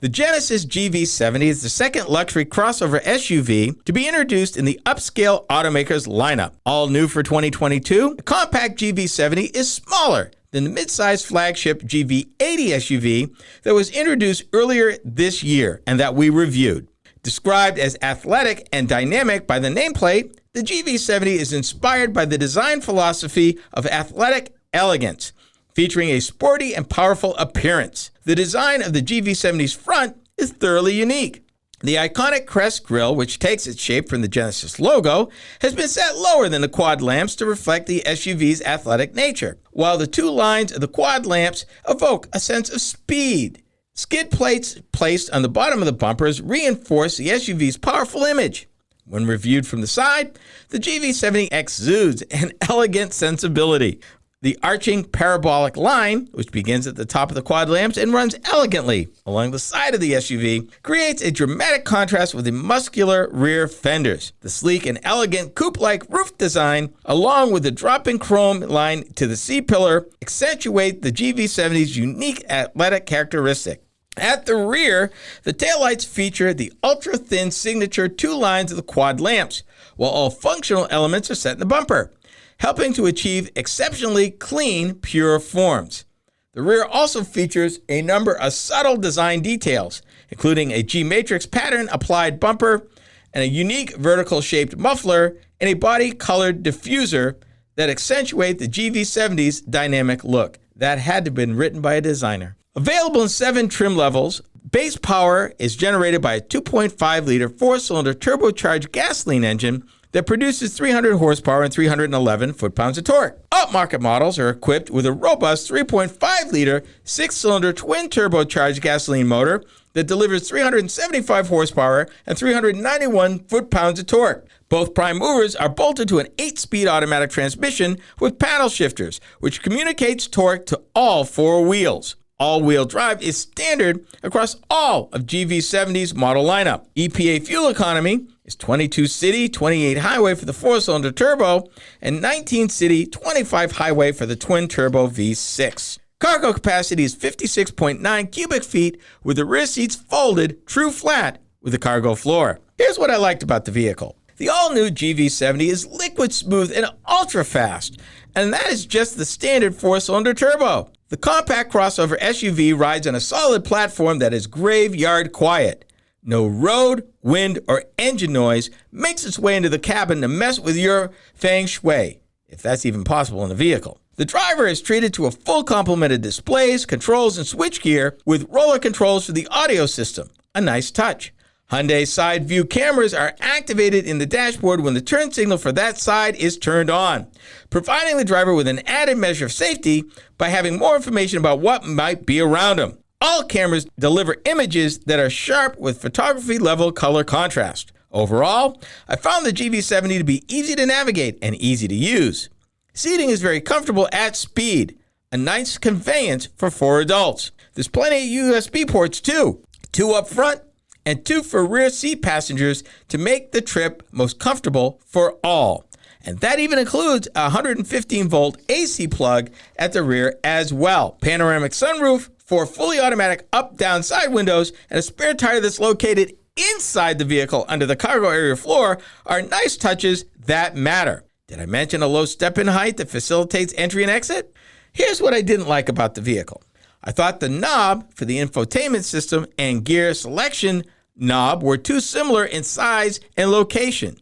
The Genesis GV70 is the second luxury crossover SUV to be introduced in the upscale automaker's lineup. All new for 2022, the compact GV70 is smaller than the mid-size flagship GV80 SUV that was introduced earlier this year and that we reviewed. Described as athletic and dynamic by the nameplate, the GV70 is inspired by the design philosophy of athletic elegance, featuring a sporty and powerful appearance. The design of the GV70's front is thoroughly unique. The iconic crest grille, which takes its shape from the Genesis logo, has been set lower than the quad lamps to reflect the SUV's athletic nature, while the two lines of the quad lamps evoke a sense of speed. Skid plates placed on the bottom of the bumpers reinforce the SUV's powerful image. When reviewed from the side, the GV70 exudes an elegant sensibility. The arching parabolic line, which begins at the top of the quad lamps and runs elegantly along the side of the SUV, creates a dramatic contrast with the muscular rear fenders. The sleek and elegant coupe-like roof design, along with the dropping chrome line to the C-pillar, accentuate the GV70's unique athletic characteristic. At the rear, the taillights feature the ultra-thin signature two lines of the quad lamps, while all functional elements are set in the bumper, helping to achieve exceptionally clean, pure forms. The rear also features a number of subtle design details, including a G-matrix pattern applied bumper and a unique vertical-shaped muffler and a body-colored diffuser that accentuate the GV70's dynamic look. That had to have been written by a designer. Available in 7 trim levels, base power is generated by a 2.5-liter 4-cylinder turbocharged gasoline engine that produces 300 horsepower and 311 foot-pounds of torque. Upmarket models are equipped with a robust 3.5-liter 6-cylinder twin turbocharged gasoline motor that delivers 375 horsepower and 391 foot-pounds of torque. Both prime movers are bolted to an 8-speed automatic transmission with paddle shifters, which communicates torque to all 4 wheels. All-wheel drive is standard across all of GV70's model lineup. EPA fuel economy is 22 city, 28 highway for the 4-cylinder turbo, and 19 city, 25 highway for the twin-turbo V6. Cargo capacity is 56.9 cubic feet with the rear seats folded true flat with a cargo floor. Here's what I liked about the vehicle. The all-new GV70 is liquid smooth and ultra-fast, and that is just the standard 4-cylinder turbo. The compact crossover SUV rides on a solid platform that is graveyard quiet. No road, wind, or engine noise makes its way into the cabin to mess with your feng shui, if that's even possible in a vehicle. The driver is treated to a full complement of displays, controls, and switchgear with roller controls for the audio system. A nice touch. Hyundai side view cameras are activated in the dashboard when the turn signal for that side is turned on, providing the driver with an added measure of safety by having more information about what might be around him. All cameras deliver images that are sharp with photography-level color contrast. Overall, I found the GV70 to be easy to navigate and easy to use. Seating is very comfortable at speed, a nice conveyance for 4 adults. There's plenty of USB ports too, 2 up front and 2 for rear seat passengers to make the trip most comfortable for all. And that even includes a 115-volt AC plug at the rear as well. Panoramic sunroof, 4 fully automatic up-down side windows, and a spare tire that's located inside the vehicle under the cargo area floor are nice touches that matter. Did I mention a low step-in height that facilitates entry and exit? Here's what I didn't like about the vehicle. I thought the knob for the infotainment system and gear selection knob were too similar in size and location,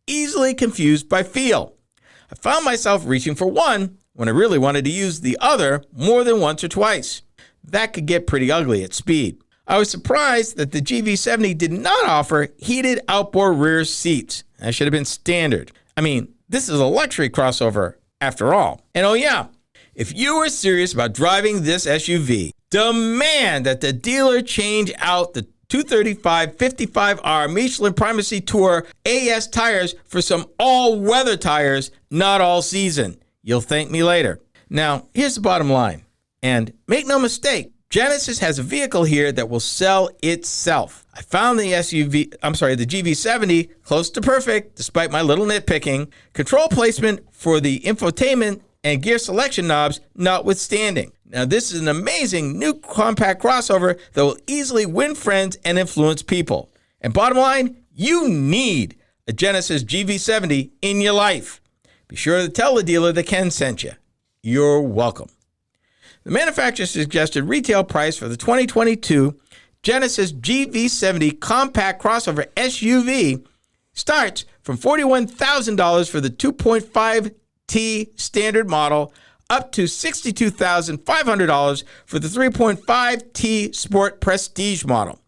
easily confused by feel. I found myself reaching for one when I really wanted to use the other more than once or twice. That could get pretty ugly at speed. I was surprised that the GV70 did not offer heated outboard rear seats. That should have been standard. I mean, this is a luxury crossover after all. And oh yeah, if you are serious about driving this SUV, demand that the dealer change out the 235 55R Michelin Primacy Tour AS tires for some all-weather tires, not all season. You'll thank me later. Now, here's the bottom line. And make no mistake, Genesis has a vehicle here that will sell itself. I found the GV70 close to perfect, despite my little nitpicking. Control placement for the infotainment and gear selection knobs notwithstanding. Now, this is an amazing new compact crossover that will easily win friends and influence people. And bottom line, you need a Genesis GV70 in your life. Be sure to tell the dealer that Ken sent you. You're welcome. The manufacturer suggested retail price for the 2022 Genesis GV70 compact crossover SUV starts from $41,000 for the 2.5T standard model up to $62,500 for the 3.5T Sport Prestige model.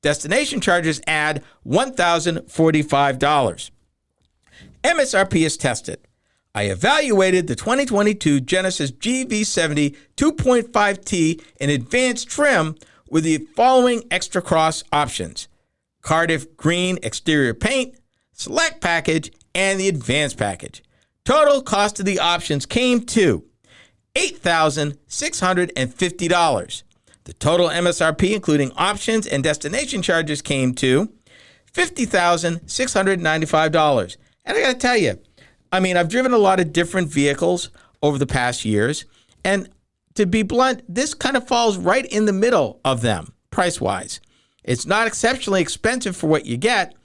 Destination charges add $1,045. MSRP is tested. I evaluated the 2022 Genesis GV70 2.5T in advanced trim with the following extra cross options: Cardiff green exterior paint, select package, and the advanced package. Total cost of the options came to $8,650. The total MSRP, including options and destination charges, came to $50,695. And I got to tell you, I mean, I've driven a lot of different vehicles over the past years, and to be blunt, this kind of falls right in the middle of them, price-wise. It's not exceptionally expensive for what you get,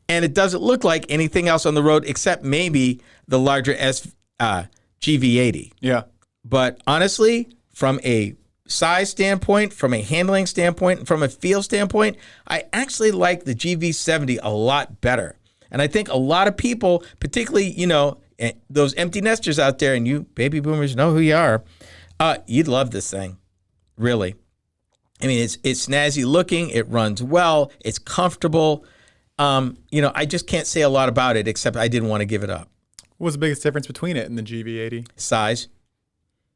and it doesn't look like anything else on the road except maybe the larger GV80. Yeah. But honestly, from a size standpoint, from a handling standpoint, and from a feel standpoint, I actually like the GV70 a lot better. And I think a lot of people, particularly, those empty nesters out there, and you baby boomers know who you are, you'd love this thing, really. I mean, it's snazzy looking, it runs well, it's comfortable. I just can't say a lot about it except I didn't want to give it up. What was the biggest difference between it and the GV80?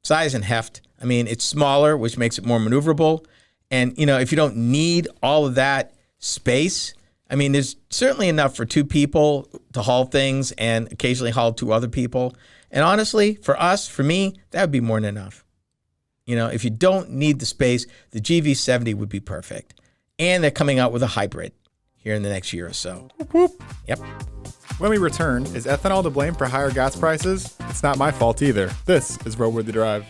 Size and heft. I mean, it's smaller, which makes it more maneuverable. And, if you don't need all of that space, I mean, there's certainly enough for two people to haul things and occasionally haul two other people. And honestly, for me, that would be more than enough. If you don't need the space, the GV70 would be perfect. And they're coming out with a hybrid here in the next year or so. Whoop, whoop. Yep. When we return, is ethanol to blame for higher gas prices? It's not my fault either. This is RoadWorthy Drive.